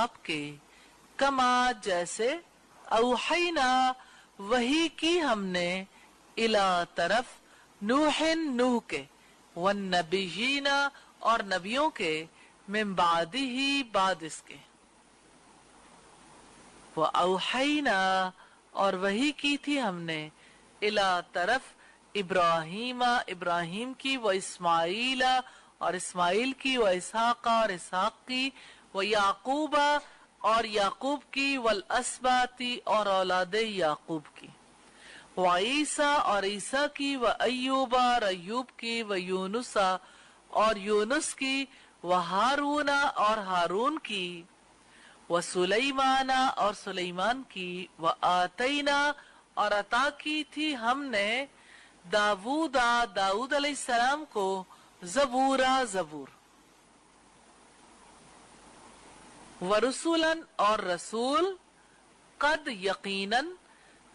आप के, कमा जैसे, औहैना वही की हमने, इला तरफ, नूहिन नूह के, वन्नबियीना और नबियों के, मिन बादिही बाद इसके। वो औहैना और वही की थी हमने, इला तरफ इब्राहीमा इब्राहिम की, व इस्माईला और इस्माइल की, व इसहाका और इसहाक की, व याकूबा और याकूब की, वल अस्बाती और औलादे याकूब की, व ईसा और ईसा की, व अय्यूबा और अय्यूब की, व यूनुसा और यूनुस की, व हारूना और हारून की, व सुलेमाना और सुलेमान की, व आतैना और अता की थी हमने, दाऊदा दाऊद अलैहिस्सलाम को, जबूरा जबूर, व रसूलन और रसूल, कद यकीनन,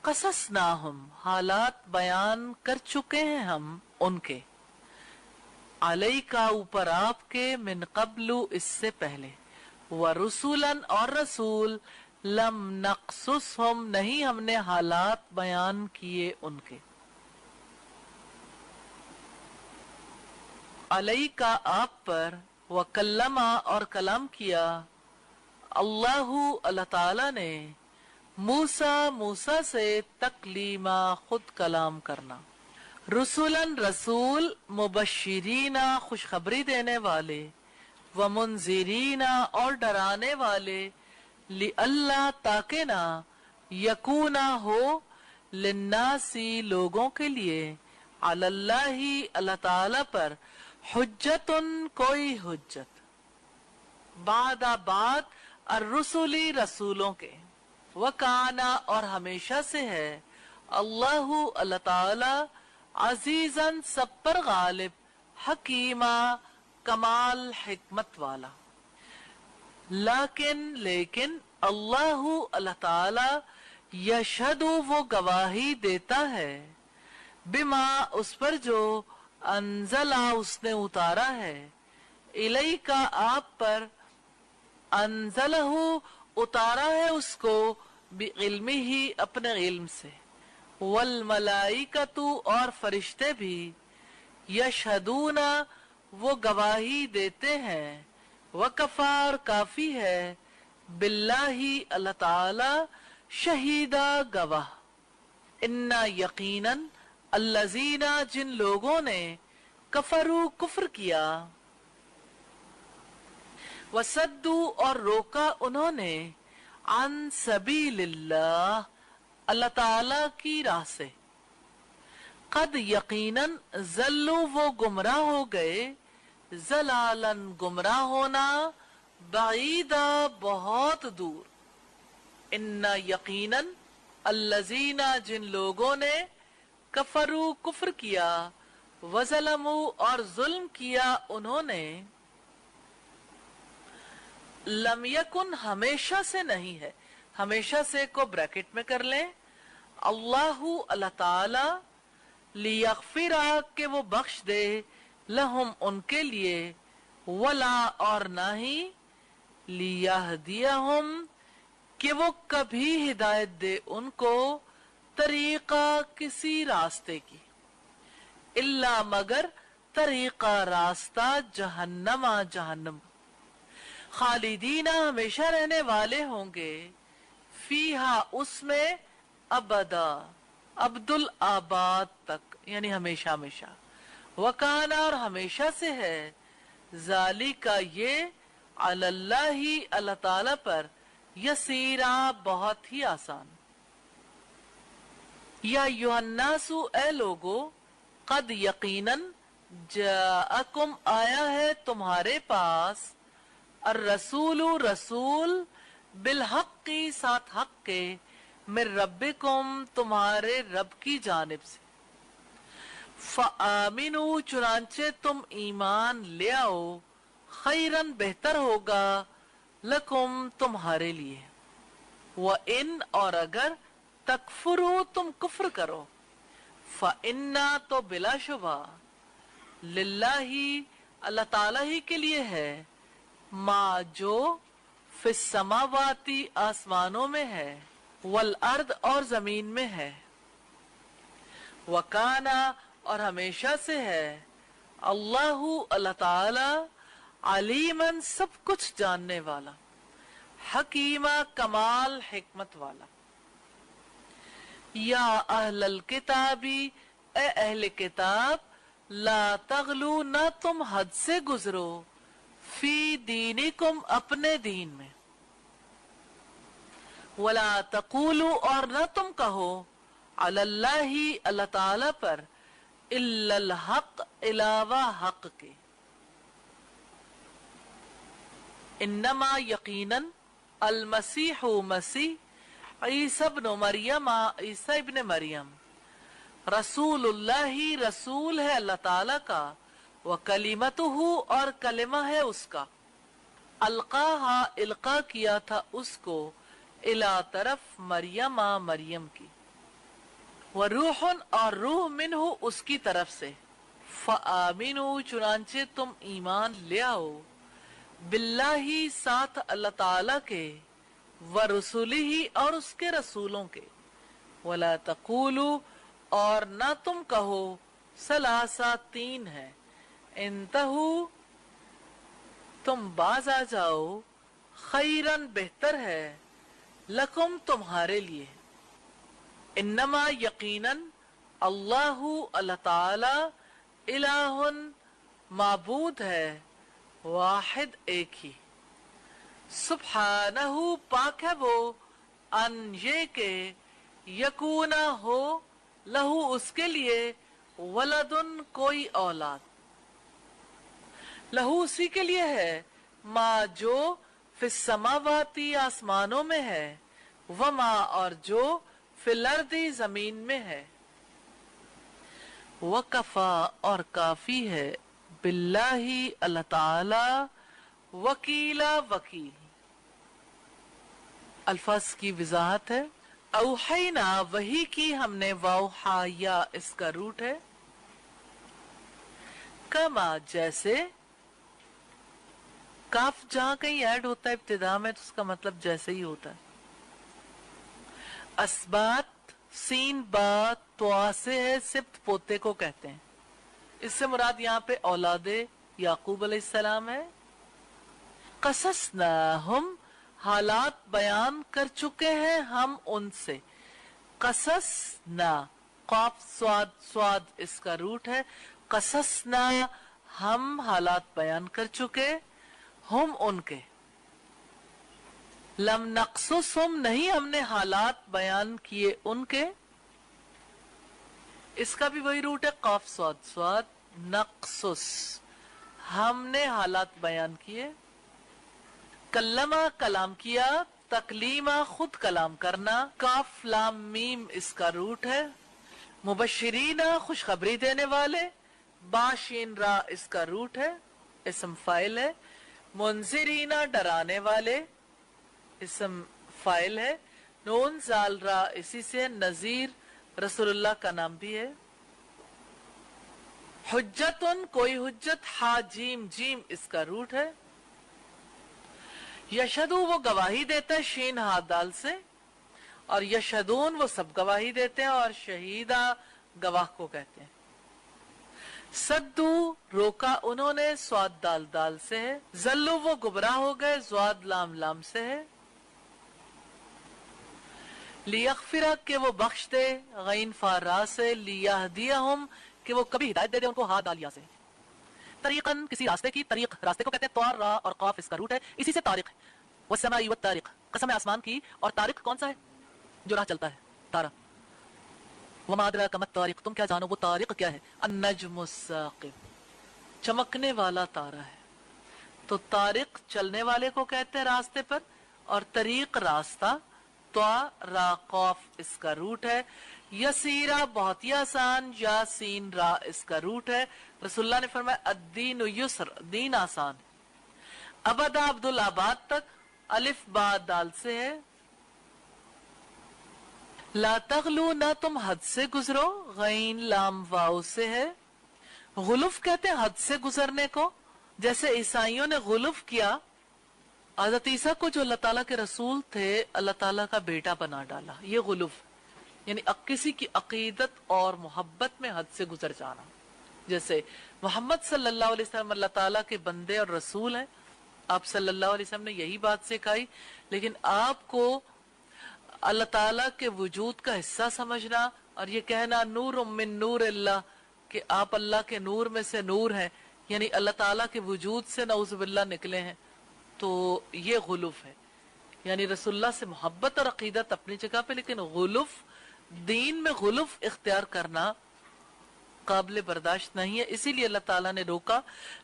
कससनाहुम हालात बयान कर चुके हैं हम उनके, अलैका ऊपर आपके, मिन कब्लु इससे पहले, व रसूलन और रसूल, लम नक़्सुसहुम नहीं हमने हालात बयान किए उनके, अलैका आप पर, व कल्लमा और कलाम किया, अल्लाहु अल्लाह ताला ने, मूसा मूसा से, तकलीमा खुद कलाम करना, रसूलन रसूल, मुबश्शिरीना खुशखबरी देने वाले, व मुनजिरीना और डराने वाले, लि अल्लाह ताके ना, यकूना हो, लिन्नासी लोगों के लिए, अलल्लाही अल्लाह ताला पर, हुज्जतुन कोई हुज्जत, बादा बाद अर्रुसुली रसूलों के, वकाना और हमेशा से है, अल्लाहु अल्लाह ताला, अजीजन सब पर गालिब, हकीमा कमाल हिकमत वाला, लेकिन अल्लाहु अल्लाह ताला, यशहदु वो गवाही देता है, बिमा उस पर जो, अंजला उसने उतारा है, इलैका आप पर, अंजलहु उतारा है उसको, बिइल्मिही अपने इल्म से, वल मलाइकतु और फरिश्ते भी, यशहदूना वो गवाही देते हैं, वकफार काफी है, बिल्लाही अल्लाह ताला, शहीदा गवाह, इन्ना यकीनन, अल्लजीना जिन लोगों ने, कफरू कुफ्र किया, वसद्दू और रोका उन्होंने, अन सबीलिल्लाह अल्लाह ताला की राह से, कद यकीनन जल्लू वो गुमराह हो गए, जलालन गुमराह होना, बाईदा बहुत दूर, इन्ना यकीनन अल्लजीना जिन लोगों ने, कफरू कुफ्र किया, वज़लमू और जुल्म किया उन्होंने, लम यकुन हमेशा से नहीं है, हमेशा से को ब्रैकेट में कर लें, अल्लाहु अल्लाह ताला, लियग़फ़िरा के वो बख्श दे, लहुम उनके लिए, वला और ना ही, लियहदियहुम कि वो कभी हिदायत दे उनको, तरीका किसी रास्ते की, इल्ला मगर, तरीका रास्ता, जहन्नमा जहन्नम, खालिदीना हमेशा रहने वाले होंगे, फीहा उसमें, अबदा अब्दुल आबाद तक, यानी हमेशा हमेशा, वकाना और हमेशा से है, जालिका ये, अलल्लाही अल्लाह ताला पर, यसीरा बहुत ही आसान, या युहन्नासु ए लोगो, कद यकीनन, जाअकुम आया है तुम्हारे पास, और रसूलु रसूल, बिलहक्की साथ हक के, मिर रब्बिकुम तुम्हारे रब की जानिब से, फ़आमिनु चुनांचे तुम ईमान ले आओ, खैरन बेहतर होगा, लकुम तुम्हारे लिए, व इन और अगर, तकफुरु तुम कुफ्र करो, फ़इन्ना तो बिलाशुबा, लिल्लाही अल्लाह ताला ही के लिए है, मा जो, फिस समावाती आसमानों में है, वल अर्द और जमीन में है, वकाना और हमेशा से है, अल्लाहु अल्लाह ताला अलीमन सब कुछ जानने वाला, हकीमा कमाल हिकमत वाला। या अहलल किताबी ए अहले किताब, ला तगलू न तुम हद से गुजरो, फी दीनिकुम अपने दीन में, वला तकूलू और न तुम कहो, अलल्लाही अल्लाह ताला पर, इल्लल हक इलावा हक के। इन्नमा यकीनन अल मसीह मसीह ईसा इब्न मरियम, ईसा इब्न मरियम, रसूलुल्लाही रसूल है अल्लाह ताला का, व कलिमतुहु और कलिमा है उसका, अलकाहा इल्का किया था उसको, इला तरफ मरियमा मरियम की, व रूहुन और रूह मिन्हु उसकी तरफ से, फ़आमिनु चुनांचे तुम ईमान ले आओ, बिल्लाही साथ अल्लाह ताला के, व रसूलिही और उसके रसूलों के, वला तकूलू और न तुम कहो, सलासा तीन है, इंतहू तुम बाज आ जाओ, खैरन बेहतर है, लकुम तुम्हारे लिए, इन्नमा यकीनन अल्लाहु अल्लाह ताला इलाहुन माबूद है, वाहिद एक ही, सुब्हानहु पाक है वो, अन ये के, यकूना हो, लहू उसके लिए, वलदुन कोई औलाद, लहू उसी के लिए है, माँ जो फिस समावाती आसमानों में है, वमा और जो फिल अर्दी जमीन में है, वकफा और काफी है, बिल्लाही अल्लाह ताला, वकीला वकील। अल्फाज की वजाहत है, औहैना वही की हमने, वाउहा या इसका रूट है, कमा जैसे, काफ जहां कहीं ऐड होता है इब्तिदा में तो उसका मतलब जैसे ही होता है। असबात सीन बात त्वा से है, सिब्त पोते को कहते हैं, इससे मुराद यहाँ पे औलादे याकूब अलैहिस्सलाम है। कससना हम हालात बयान कर चुके हैं हम उनसे, कससना क़ाफ स्वाद स्वाद इसका रूट है, कससना हम हालात बयान कर चुके, हम उनके, लम नक्सुसहुम नहीं हमने हालात बयान किए उनके, इसका भी वही रूट है, क़ाफ स्वाद स्वाद, नक्सुस हमने हालात बयान किए, कल्लमा कलाम किया, तकलीमा खुद कलाम करना, काफ लाम मीम इसका रूट है, मुबश्शिरीना खुशखबरी देने वाले, बाशिन रा इसका रूट है, इसम फाइल है, मुंजिरीना डराने वाले, इसम फाइल है, नून जाल रा इसी से, नजीर रसूलुल्लाह का नाम भी है, हुज्जतुन कोई हुज्जत, हा जीम जीम इसका रूट है, यशदू वो गवाही देता है शीन हा दाल से, और यशदून वो सब गवाही देते हैं, और शहीदा गवाह को कहते हैं। सद्दू रोका उन्होंने, स्वाद दाल दाल से है, जल्लू वो गुमराह हो गए, स्वाद लाम लाम से है, लियगफिरा के वो बख्श दे, गैन फारा से, लियहदियहुम कि वो कभी हिदायत दे दे उनको, हा दालिया से, तरीकन किसी रास्ते की, तरीक रास्ते को कहते हैं, त्वार रा और काफ इसका रूट है, इसी से तारिक है, वस्समाई वत्तारिक कसम है आसमान की, और तारिक कौन सा है जो राह चलता है, तारा, वमा अदराका मत तारिक तुम क्या जानो वो तारिक क्या है, अन्नज्मुस साक़िब चमकने वाला तारा है, तो तारिक चलने वाले को कहते हैं रास्ते पर, और तरीक रास्ता, त्वा रा काफ इसका रूट है, यसीरा बहुत ही आसान, यासीन रा इसका रूट है, रसूलुल्लाह ने फरमाया अद्दीन युस्र दीन आसान, अबदा अब्दुल आबाद तक, अलिफ बा दाल से है, ला तगलू ना तुम हद से गुजरो, गैन लाम वाव से है, गुलुफ कहते हैं हद से गुजरने को, जैसे ईसाइयों ने गुलुफ किया हजरत ईसा को जो अल्लाह ताला के रसूल थे अल्लाह ताला का बेटा बना डाला, ये गुलूफ, यानी किसी की अकीदत और मोहब्बत में हद से गुजर जाना। जैसे मोहम्मद सल्लल्लाहु अलैहि वसल्लम अल्लाह ताला के बंदे और रसूल हैं, आप सल्लल्लाहु अलैहि वसल्लम ने यही बात सिखाई, लेकिन आपको अल्लाह ताला के वजूद का हिस्सा समझना और ये कहना नूर मिन नूर अल्लाह, कि आप अल्लाह के नूर में से नूर हैं, यानी अल्लाह ताला के वजूद से नऊजुबिल्लाह निकले हैं, तो ये गुलूफ है। यानी रसूलुल्लाह से मोहब्बत और अकीदत अपनी जगह पे, लेकिन गुलूफ, दीन में गुलूफ इख्तियार करना काबिल बर्दाश्त नहीं है। इसीलिए अल्लाह ताला ने रोका,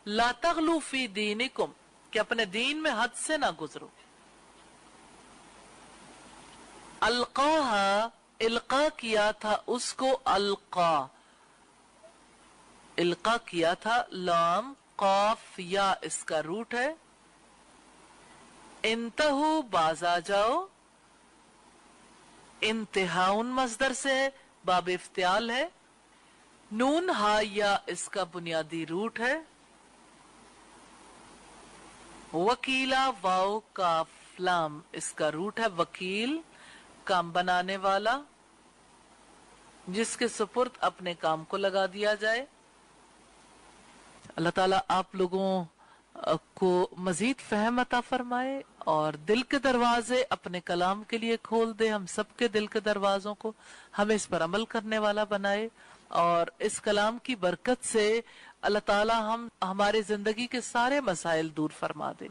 ला तगलू फी दीनिकुम, कि अपने दीन में हद से ना गुजरो। अलकाहा, इल्का किया था उसको, अलका, इल्का किया था, लाम काफ या इसका रूट है। इंतहू, बाज आ जाओ, इंतहाउन मस्दर से है, बाब इफ्तियाल है। नून हा या इसका बुनियादी रूट है। वकीला, वाओ काफ लाम इसका रूट है। वकील, काम बनाने वाला, जिसके सुपुर्द अपने काम को लगा दिया जाए। अल्लाह ताला आप लोगों को मजीद फहम अता फरमाए और दिल के दरवाजे अपने कलाम के लिए खोल दे, हम सबके दिल के दरवाजों को, हमें इस पर अमल करने वाला बनाए और इस कलाम की बरकत से अल्लाह ताला हमारे जिंदगी के सारे मसाइल दूर फरमा दे।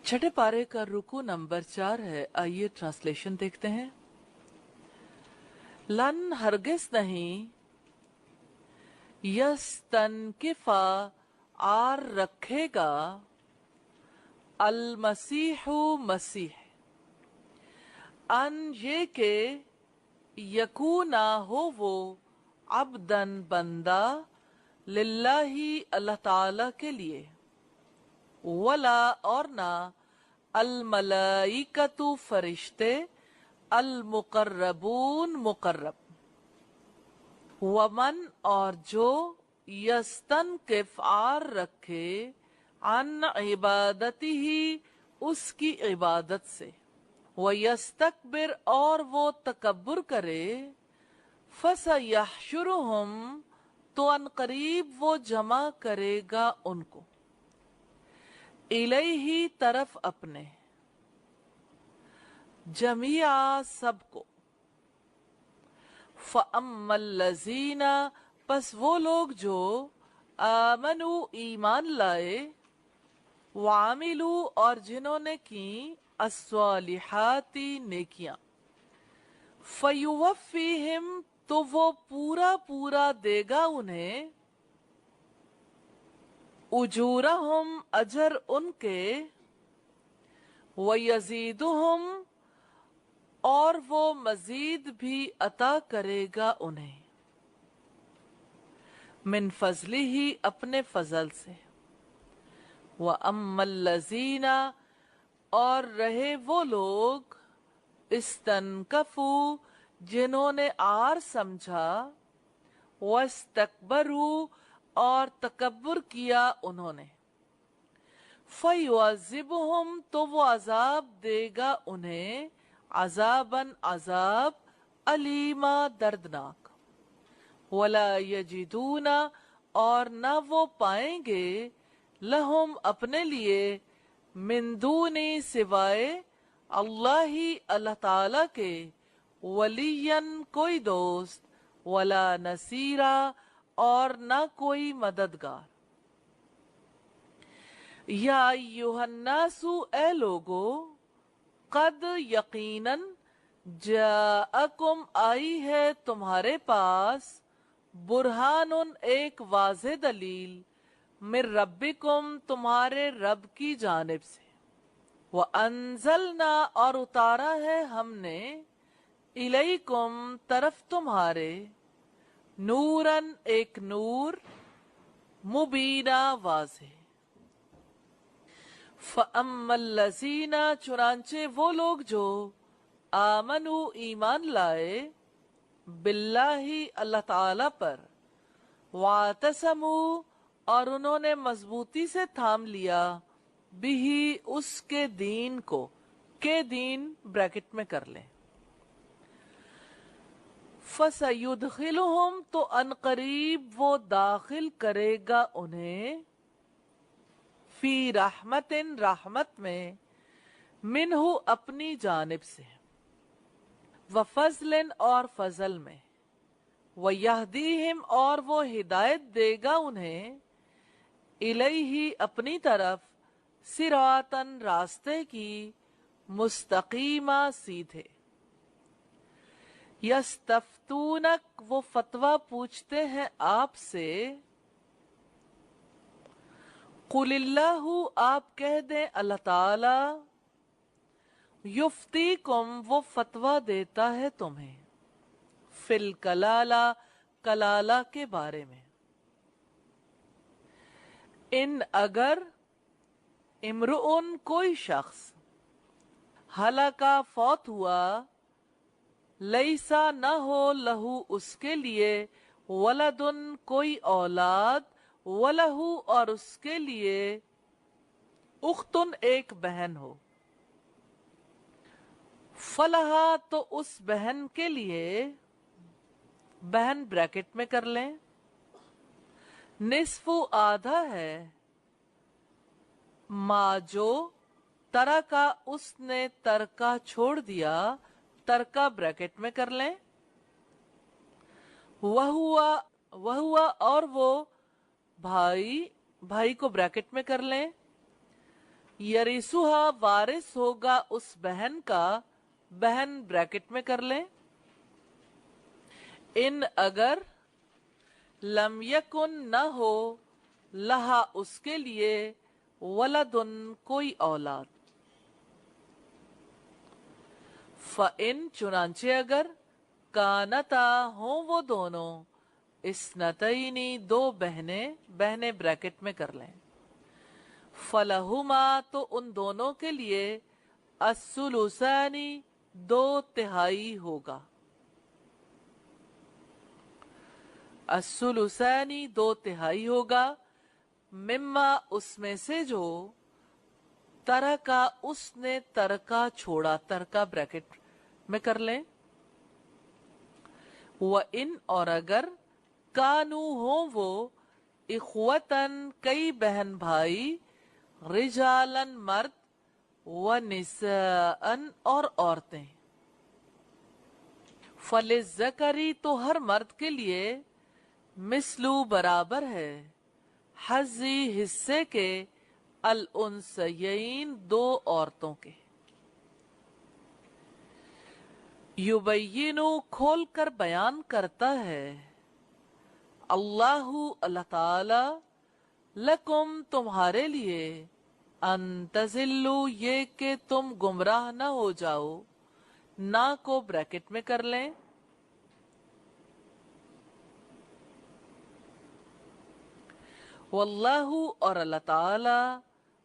छठे पारे का रुकू नंबर 4 है, आइए ट्रांसलेशन देखते हैं। लन हरगिज नहीं, यस्तनकिफा आर रखेगा, अल मसीहु मसीह, अन ये के यकूना हो वो, अब्दन बंदा, लिल्लाही अल्लाह ताला के लिए, वला और ना, अल मलाइकतु फरिश्ते, अल मुकर्रबून मुकर्रब, वमन और जो, यस्तन के फार रखे, अन इबादती ही उसकी इबादत से, व यस्तकबिर और वो तकब्बुर करे, फसयहशुरुहुम तो अनकरीब वो जमा करेगा उनको, इलैही तरफ अपने, जमिया सबको, फ़अम्मल्लज़ीना पस वो लोग जो, आमनु ईमान लाए, वामिलू और जिन्होंने की, अस्वालिहाती नेकियां, फयुवफ़ीहिम तो वो पूरा पूरा देगा उन्हें, उजूरहुम अजर उनके, वयज़ीदुहुम और वो मजीद भी अता करेगा उन्हें, मिन फजली ही अपने फजल से, व अम्मल्लज़ीना और रहे वो लोग, इस्तनकफू जिन्होंने आर समझा, वस्तकबरू और तकब्बुर किया उन्होंने, फयुअज़िबुहुम तो वो अजाब देगा उन्हें, अजाबन अजाब, अलीमा दर्दनाक, वला यजिदूना और न वो पाएंगे, लहुम अपने लिए, मिन दूनी सिवाय, अल्लाह ही अल्लाह ताला के, वलियन कोई दोस्त, वला नसीरा और न कोई मददगार। या अय्युहन्नासु ए लोगो, कद यकीनन, जाअकुम आई है तुम्हारे पास, बुरहानुन एक वाज़े दलील, मिर रब्बिकुम तुम्हारे रब की जानिब से, व अंजलना और उतारा है हमने, इलैकुम तरफ तुम्हारे, नूरन एक नूर, मुबीना वाज़े, फ़अम्मल्लज़ीना चुनांचे वो लोग जो, आमनु ईमान लाए, बिल्लाही अल्लाह ताला पर, वातसमू और उन्होंने मजबूती से थाम लिया, बिही उसके दीन को, के दीन ब्रैकेट में कर लें। फसयुदखिलुहुम तो अनकरीब वो दाखिल करेगा उन्हें, फी रहमतिन रहमत में, मिनहु अपनी जानिब से, व फजलिन और फजल में, व यहदीहिम और वो हिदायत देगा उन्हें, इलैहि अपनी तरफ, सिरातन रास्ते की, मुस्तकीमा सीधे। यस्तफ्तूनक वो फतवा पूछते हैं आपसे, कुलिल्लाहु आप कह दें अल्लाह ताला, युफ्तीकुम वो फतवा देता है तुम्हें, फिल कलाला कलाला के बारे में। इन अगर, इमरुउन कोई शख्स, हलाका फौत हुआ, लैसा न हो लहू उसके लिए, वलदुन कोई औलाद, वलहू और उसके लिए, उख्तुन एक बहन हो, फलहा तो उस बहन के लिए, बहन ब्रैकेट में कर लें, निस्फु आधा है, माँ जो तरका उसने तरका छोड़ दिया, तरका ब्रैकेट में कर लें, वहुआ और वो भाई, भाई को ब्रैकेट में कर लें, यरिसुहा वारिस होगा उस बहन का, बहन ब्रैकेट में कर लें। इन अगर, लम यकुन न हो, लहा उसके लिए, वलदुन कोई औलाद, फ़इन चुनांचे अगर, कानता हो वो दोनों, इस्नतैनी दो बहनें, बहनें ब्रैकेट में कर लें, फलहुमा तो उन दोनों के लिए, अस्सुलुसानी दो तिहाई होगा, अस्सुलुसानी दो तिहाई होगा, मिम्मा उसमें से जो, तरका उसने तरका छोड़ा, तरका ब्रैकेट में कर लें, व इन और अगर, कानू हो वो, इख्वतन कई बहन भाई, रिजालन मर्द, व निसान और औरतें, फलिज़्ज़करी तो हर मर्द के लिए, मिस्लू बराबर है, हज़्ज़ी हिस्से के, अल उन्सयैन दो औरतों के। युबय्यिनु खोल कर बयान करता है, अल्लाहु अल्लाह ताला, लकुम तुम्हारे लिए, अंतजिल्लु ये कि तुम गुमराह न हो जाओ, ना को ब्रैकेट में कर लें, वल्लाहु और अल्लाह ताला,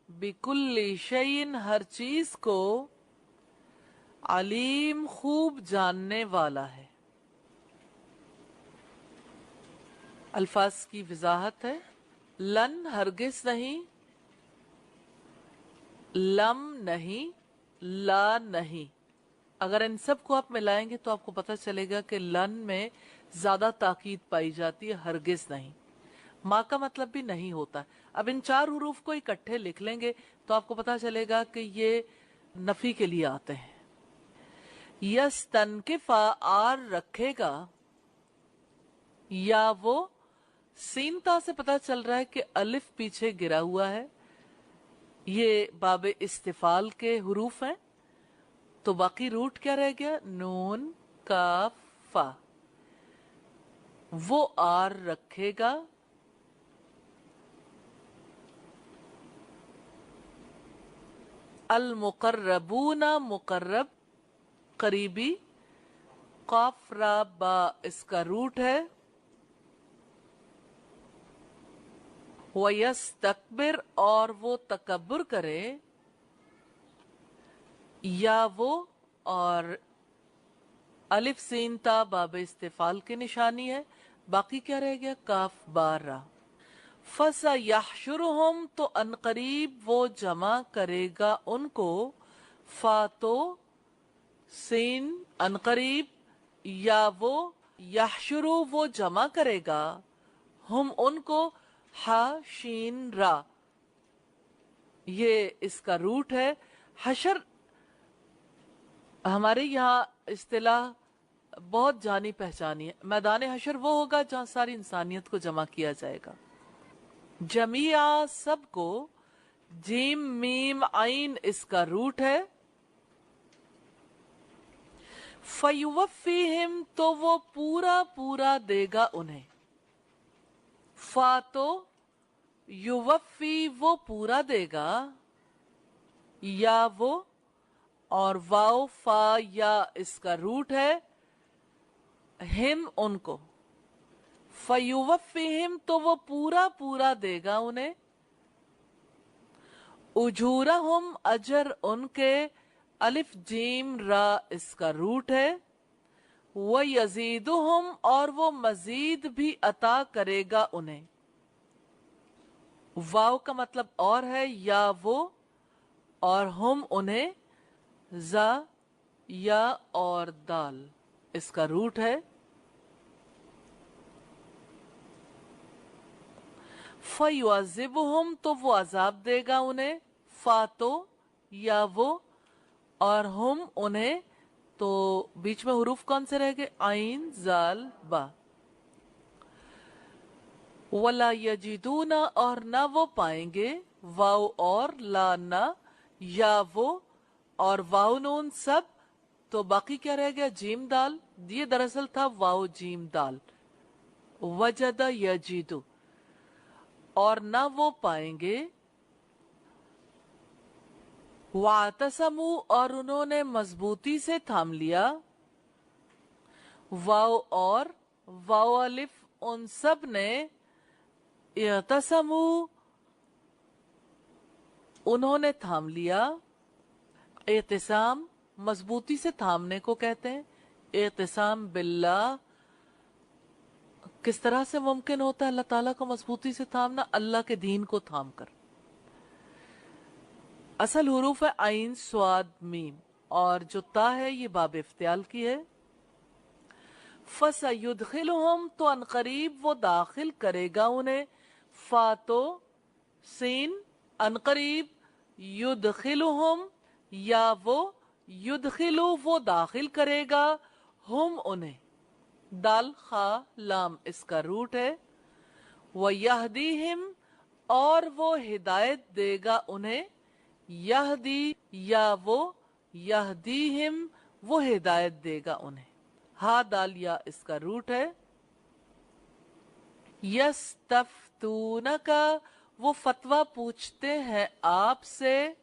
बिकुल्ली शैइन हर चीज को, अलीम खूब जानने वाला है। अल्फाज की वजाहत है, लन हरगिज नहीं, लम नहीं, ला नहीं। अगर इन सब को आप मिलाएंगे तो आपको पता चलेगा कि लन में ज्यादा ताकीद पाई जाती है, हरगिज नहीं। माँ का मतलब भी नहीं होता है। अब इन चार हुरूफ को इकट्ठे लिख लेंगे तो आपको पता चलेगा कि ये नफी के लिए आते हैं। यस्तनकिफा आर रखेगा, या वो सीनता से पता चल रहा है कि अलिफ पीछे गिरा हुआ है, ये बाबे इस्तिफाल के हुरूफ हैं, तो बाकी रूट क्या रह गया, नून काफ फा। वो आर रखेगा, अल मुकर्रबूना मुकर्रब करीबी, काफ रा बा इसका रूट है, वयस्तकबिर और वो तकब्बुर करे, या वो और अलिफ सीन ता बाब इस्तिफाल की निशानी है, बाकी क्या रह गया, काफ बार रा। फसयहशुरुहुम, तो अनकरीब वो जमा करेगा उनको, फा तो सीन अनकरीब, या वो यहशुरु वो जमा करेगा, हम उनको, हा शीन रा, ये इसका रूट है। हशर हमारे यहाँ इस्तिलाह बहुत जानी पहचानी है। मैदान हशर वो होगा जहाँ सारी इंसानियत को जमा किया जाएगा। जमिया सबको, जीम मीम आइन इसका रूट है। फयुवफ़ीहिम, तो वो पूरा पूरा देगा उन्हें। फा तो युवफ़ी वो पूरा देगा, या वो, और वाव फा या इसका रूट है, हिम उनको। फयुवफ़ीहिम, तो वो पूरा पूरा देगा उन्हें। उजूरहुम, अजर उनके, अलिफ जीम रा इसका रूट है। व यजीदुहुम, और वो मजीद भी अता करेगा उन्हें। वाव का मतलब और है, या वो, और हम उन्हें, जा या और दाल इसका रूट है। फयुअज़िबुहुम, तो वो अजाब देगा उन्हें। फा तो या वो, और हम उन्हें, तो बीच में हुरूफ कौन से रह गए, आइन जाल बा। वला यजिदूना, और ना वो पाएंगे, वाव और ला ना, या वो और वाव नून सब, तो बाकी क्या रह गया, जीम दाल। ये दरअसल था वाव जीम दाल। वजदा यजीदू, और ना वो पाएंगे। वातसमू, और उन्होंने मजबूती से थाम लिया। वाव और वाव अलिफ उन सब ने, इतसमू उन्होंने थाम लिया। एतिसाम मजबूती से थामने को कहते हैं। एतिसाम बिल्लाह किस तरह से मुमकिन होता है अल्लाह ताला को मजबूती से थामना, अल्लाह के दीन को थाम कर। असल हुरूफ है आइन स्वाद मीम, और जो ता है ये बाब इफ्तियाल की है। फसयुदखिलुहुम, तो अनकरीब वो दाखिल करेगा उन्हें। फा तो सीन अनकरीब, युदखिलुहुम, या वो युदखिलु वो दाखिल करेगा, हम उन्हें। दाल खा लाम इसका रूट है। व यहदीहिम, और वो हिदायत देगा उन्हें। यहदी या वो यहदीहिम वो हिदायत देगा उन्हें। हा दाल या इसका रूट है। यस्तफ्तूनका, वो फतवा पूछते हैं आपसे।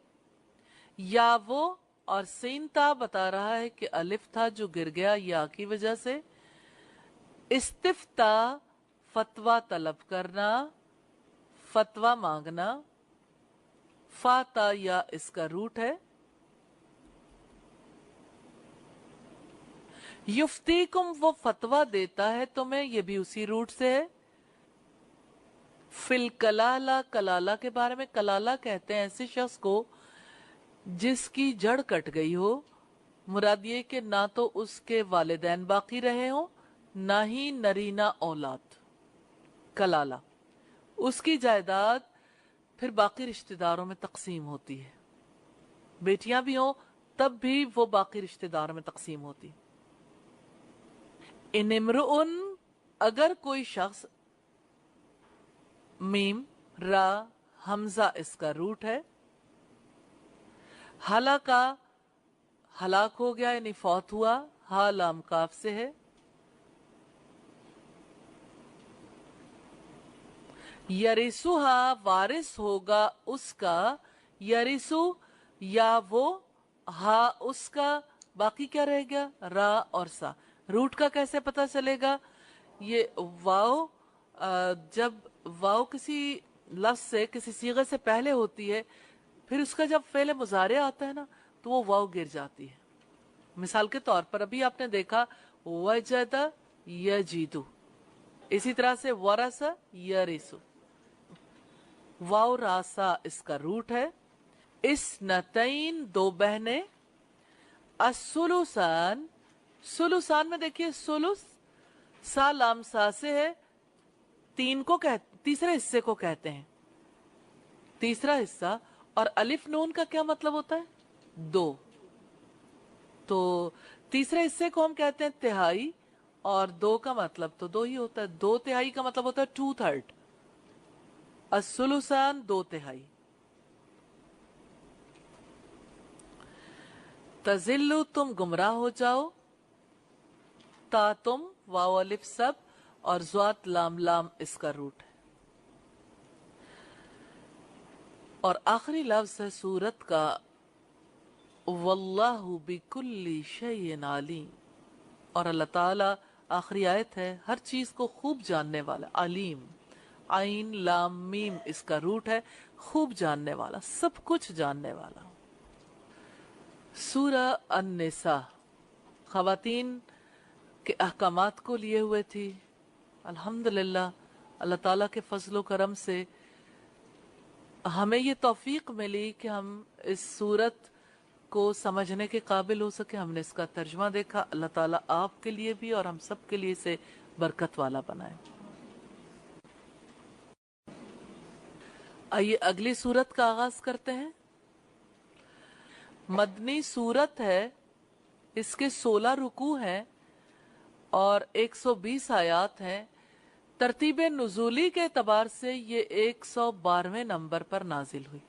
या वो, और सीन था बता रहा है कि अलिफ था जो गिर गया या की वजह से। इस्तिफ्ता फतवा तलब करना, फतवा मांगना। फाता या इसका रूट है। युफ्तीकुम, वो फतवा देता है तुम्हें, ये भी उसी रूट से है। फिल कलाला, कलाला के बारे में, कलाला कहते हैं ऐसे शख्स को जिसकी जड़ कट गई हो। मुराद ये कि ना तो उसके वालिदैन बाकी रहे हो, ना ही नरीना औलाद। कलाला उसकी जायदाद फिर बाकी रिश्तेदारों में तकसीम होती है। बेटियां भी हो तब भी वो बाकी रिश्तेदारों में तकसीम होती। इन इमरुउन, अगर कोई शख्स, मीम रा हमजा इसका रूट है। हलाका हलाक हो गया यानी फौत हुआ, हा लाम काफ से है। यरिसुहा, वारिस होगा उसका। यरिसु या वो, हा उसका, बाकी क्या रह गया, रा और सा। रूट का कैसे पता चलेगा, ये वाव जब वाव किसी लफ्ज से किसी सीगे से पहले होती है, फिर उसका जब फेले मुजारे आता है ना, तो वो वाव गिर जाती है। मिसाल के तौर पर अभी आपने देखा वजदा यजीदु, इसी तरह से वरसा यरिसु। वाव रासा इसका रूट है। इस्नतैन दो बहनें। असुलुसान, सुलुसान में देखिए सुलुस सा लाम सा से है, तीसरे हिस्से को कहते हैं, तीसरा हिस्सा। और अलिफ नून का क्या मतलब होता है? दो। तो तीसरे हिस्से को हम कहते हैं तिहाई, और दो का मतलब तो दो ही होता है। दो तिहाई का मतलब होता है 2/3। असुलुसान दो तिहाई। तजिल्लु तुम गुमराह हो जाओ। ता तुम, वाव अलिफ सब, और ज़्वात लाम लाम इसका रूट है। और आखिरी लफ्ज है सूरत का वल्लाहु बिकुल्ली शैइन अलीम। और अल्लाह ताला, आखिरी आयत है, हर चीज को खूब जानने वाला। अलीम, आइन लाम मीम इसका रूट है, खूब जानने वाला, सब कुछ जानने वाला। सूरा अन-निसा खवातीन के अहकामात को लिए हुए थी। अल्हम्दुलिल्लाह, अल्लाह ताला के फजलो करम से हमें ये तौफीक मिली कि हम इस सूरत को समझने के काबिल हो सके। हमने इसका तर्जमा देखा। अल्लाह ताला आपके लिए भी और हम सब के लिए इसे बरकत वाला बनाए। आइए अगली सूरत का आगाज करते हैं। मदनी सूरत है, इसके 16 रुकू हैं और 120 आयात हैं। तरतीब नुज़ूली के एतबार से ये 112वें नंबर पर नाजिल हुई।